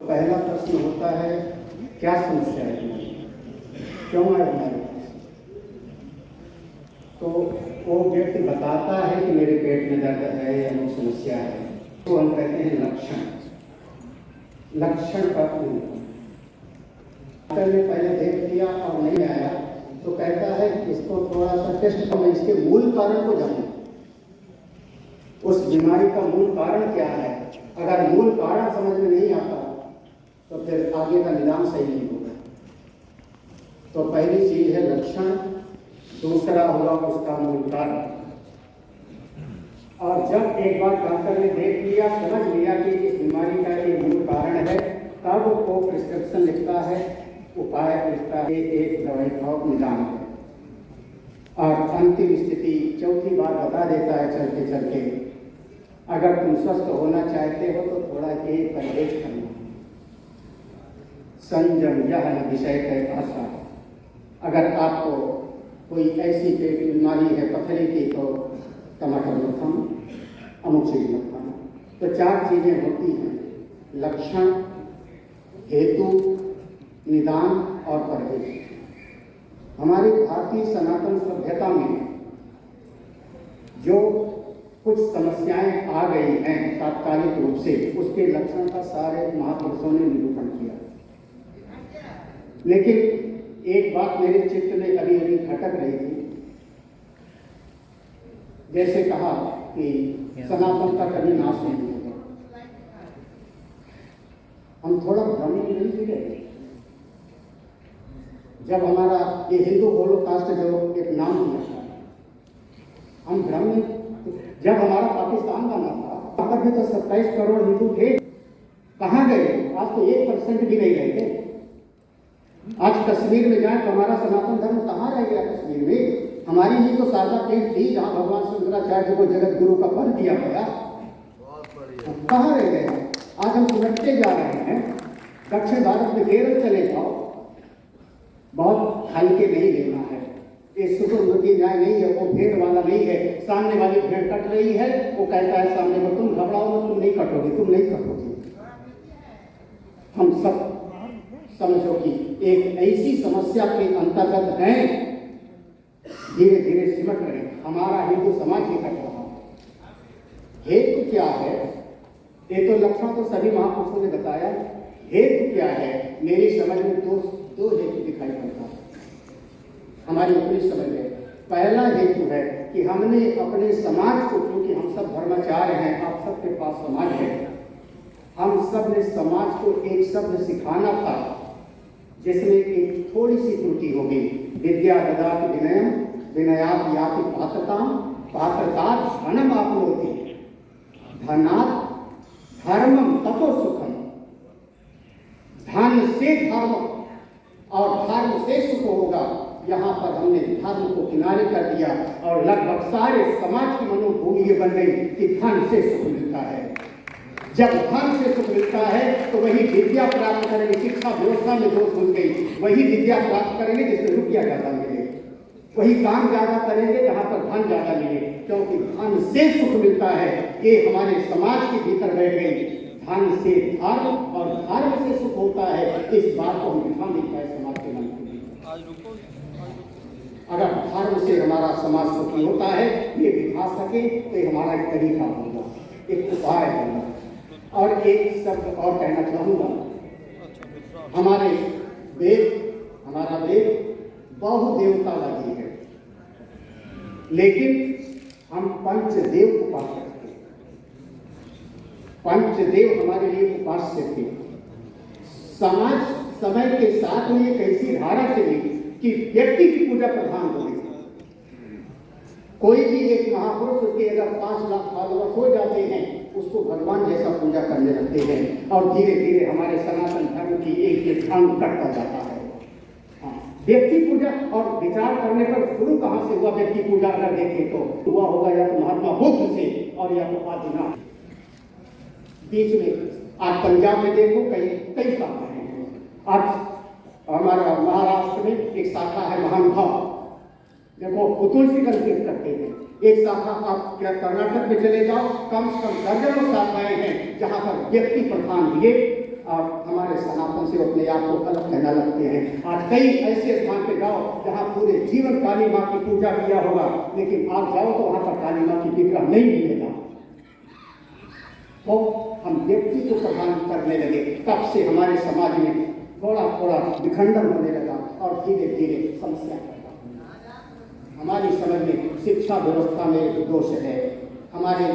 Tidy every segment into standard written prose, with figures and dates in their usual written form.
पहला प्रश्न होता है, क्या समस्या है तुम्हारी, क्यों है हमारे पास? तो वो व्यक्ति बताता है कि मेरे पेट में दर्द है या वो समस्या है, तो हम कहते हैं लक्षण। लक्षण का पहले देख लिया और नहीं आया तो कहता है इसको थोड़ा सा टेस्ट करो, इसके मूल कारण को जानो, उस बीमारी का मूल कारण क्या है। अगर मूल कारण समझ में नहीं आता तो फिर आगे का निदान सही नहीं होगा। तो पहली चीज है लक्षण, दूसरा होगा उसका मूल कारण। और जब एक बार डॉक्टर ने देख लिया, समझ लिया कि इस बीमारी का ये मूल कारण है, तब वो प्रिस्क्रिप्शन लिखता है, उपाय लिखता है, एक दवाई खाओ, निदान है। और अंतिम स्थिति चौथी बार बता देता है चलते चलते, अगर तुम स्वस्थ होना चाहते हो तो थोड़ा ये परहेज करना, संयम यह न विषय का आशा। अगर आपको कोई ऐसी पेट बीमारी है पथरी की तो टमाटर मत खाना, अमुक चीज मत खाना। तो चार चीजें होती हैं, लक्षण, हेतु, निदान और परहेज। हमारी भारतीय सनातन सभ्यता में जो कुछ समस्याएं आ गई हैं तात्कालिक रूप से, उसके लक्षण का सारे महापुरुषों ने निरूपण किया। लेकिन एक बात मेरे चित्त में अभी अभी खटक रही थी, जैसे कहा कि सनातन का कभी नाश नहीं होगा। हम थोड़ा भ्रम में नहीं गिरे। जब हमारा ये हिंदू होलोकास्ट जो एक नाम दिया था, हम भ्रम में, जब हमारा पाकिस्तान बना था वहां पर भी तो 27 करोड़ हिंदू थे, कहाँ गए? आज तो 1% भी नहीं रह गए। आज कश्मीर में जाए तो हमारा सनातन धर्म कहाँ रह गया? कश्मीर में हमारी ही तो शारदा पीठ थी जहाँ भगवान शंकराचार्य को जगत गुरु का पद दिया गया, कहाँ रह गए? आज हम सुनते जा रहे हैं। दक्षिण भारत में केरल चले जाओ, बहुत हल्के नहीं लेना है, ये शुक्रमुखी न्याय नहीं है, वो भेड़ वाला नहीं है। सामने वाली भेड़ कट रही है, वो कहता है सामने को, तुम घबराओ मत, तुम नहीं कटोगे, तुम नहीं कटोगे। हम सब समझो कि एक ऐसी समस्या के अंतर्गत हैं, धीरे धीरे सिमट रहे। हमारा हिंदू समाज ही कट रहा है। हेतु क्या है? ये तो लक्षण तो सभी महापुरुषों ने बताया। हेतु क्या है? मेरी समझ में दो हेतु दिखाई पड़ता है हमारी अपनी समझ में। पहला हेतु है कि हमने अपने समाज को, क्योंकि हम सब धर्माचार्य हैं, आप सबके पास समाज है, हम सब ने समाज को एक शब्द सिखाना था जिसमें एक थोड़ी सी त्रुटि होगी। विद्या ददाति विनयम, विनयात् याति पात्रताम, पात्रतात् धनम आपनोति, धनात् धर्मम ततो सुखम। धन से धर्म और धर्म से सुख होगा। यहाँ पर हमने धर्म को किनारे कर दिया और लगभग सारे समाज की मनोभूमि ये बन गई कि धन से सुख मिलता है। जब धन से सुख मिलता है तो वही विद्या प्राप्त करेंगे। शिक्षा व्यवस्था में दोष घुस गई, वही विद्या प्राप्त करेंगे जिसमें रुपया ज्यादा मिले, वही काम ज्यादा करेंगे जहाँ पर धन ज्यादा मिले, क्योंकि धन से सुख मिलता है। ये हमारे समाज के भीतर बैठ गई। धन से धर्म और धर्म से सुख होता है। इस बात को हम दिखा नहीं पाए समाज के मन में। अगर धर्म से हमारा समाज सुखी होता है, ये दिखा सके तो ये हमारा एक तरीका होगा, एक उपाय होगा। और एक शब्द और कहना चाहूंगा, हमारे वेद, हमारा वेद बहुदेवतावादी है, लेकिन हम पंचदेव उपासक थे। पंचदेव हमारे लिए उपास्य थे। समाज समय के साथ में एक ऐसी धारा चली कि व्यक्ति की पूजा प्रधान हो गई। कोई भी एक महापुरुष, उसके अगर 5 लाख फॉलोअर हो जाते हैं, उसको भगवान जैसा पूजा करने लगते हैं और धीरे धीरे हमारे सनातन धर्म की एक अंग कटता जाता है। व्यक्ति पूजा और विचार करने पर शुरू कहाँ से हुआ व्यक्ति पूजा? अगर देखें तो हुआ होगा या तो महात्मा बुद्ध से और या तो आदिनाथ। बीच में आज पंजाब में देखो कई शाखाएं हैं। आज हमारा महाराष्ट्र में एक शाखा है महानुभाव, देखो वो तुलसी का कीर्तन करते हैं। एक शाखा आप क्या कर्नाटक में चले जाओ, कम से कम दर्जनों शाखाएं हैं जहां पर व्यक्ति प्रधान दिए और हमारे हमसे अपने आप को अलग कहना लगते हैं। आज कई ऐसे स्थान पे जाओ जहाँ पूरे जीवन काली माँ की पूजा किया होगा, लेकिन आप जाओ तो वहाँ पर काली माँ की विग्रह नहीं मिलेगा। तो हम व्यक्ति को प्रदान करने लगे, तब से हमारे समाज में थोड़ा थोड़ा विखंडन होने लगा और धीरे धीरे समस्या पैदा हुई। हमारी समझ में शिक्षा व्यवस्था में दोष है, हमारे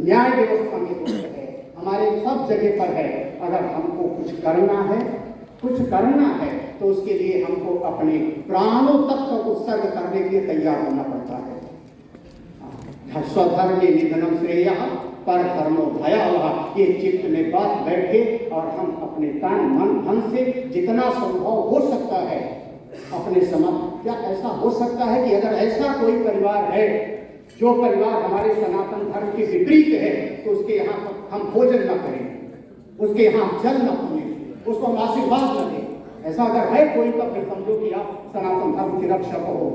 न्याय व्यवस्था में दोष है, हमारे सब जगह पर है। अगर हमको कुछ करना है तो उसके लिए हमको अपने प्राणों तक को उत्सर्ग करने के लिए तैयार होना पड़ता है। स्वधर्मे निधनम श्रेयः पर धर्मो भयावह, ये चित्त में बात बैठे और हम अपने तन मन धन से जितना संभव हो सकता है अपने समाज। क्या ऐसा हो सकता है कि अगर ऐसा कोई परिवार है जो परिवार हमारे सनातन धर्म के विपरीत है तो उसके यहाँ हम भोजन न करें, उसके यहाँ जल न पिए, उसको हम आशीर्वाद न दें? ऐसा अगर है कोई तो फिर समझो कि आप सनातन धर्म के रक्षक हो।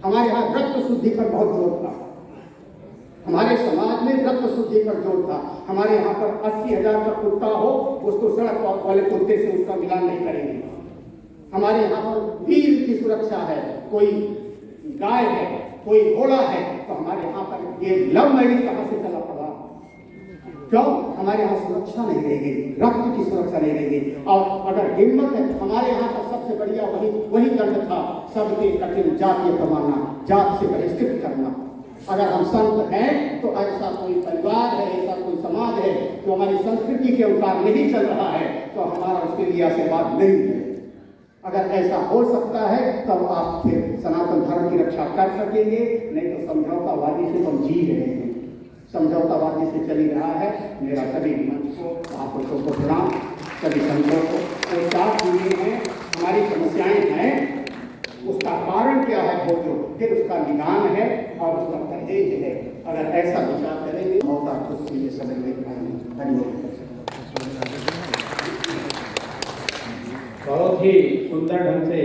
हमारे यहाँ रक्त शुद्धि पर बहुत जोर था, हमारे समाज में रक्त शुद्धि पर जोर था। हमारे यहाँ पर 80,000 का कुत्ता हो, उसको सड़क वाले कुत्ते से उसका मिलान नहीं करेंगे। हमारे यहाँ पर वीर की सुरक्षा है, कोई गाय है, कोई घोड़ा है, तो हमारे यहाँ पर ये लव मैरिज कहाँ से चला पड़ा? क्यों? हमारे यहाँ सुरक्षा नहीं रहेगी, रक्त की सुरक्षा नहीं रहेगी। और अगर हिम्मत है, हमारे यहाँ का सबसे बढ़िया वही दंड था, सबके कठिन जातीय प्रमाणना, जात से बहिष्कृत करना। अगर हम संत हैं तो ऐसा कोई परिवार है, ऐसा कोई समाज है जो हमारी संस्कृति के अनुसार नहीं चल रहा है, तो हमारा उसके लिए आशीर्वाद नहीं है। अगर ऐसा हो सकता है तब आप फिर सनातन धर्म की रक्षा कर सकेंगे, नहीं तो समझौतावादी से हम जी रहे हैं, समझौतावादी से चली रहा है। मेरा सभी मंच को, आप लोगों को प्रणाम, सभी संतों को साथ दिए हैं। हमारी समस्याएं हैं, उसका कारण क्या है खोजो, फिर उसका निदान है और उसका परहेज है। अगर ऐसा विचार करेंगे मौका खुद से ये समझ में आएंगे। धन्यवाद। बहुत ही सुंदर ढंग से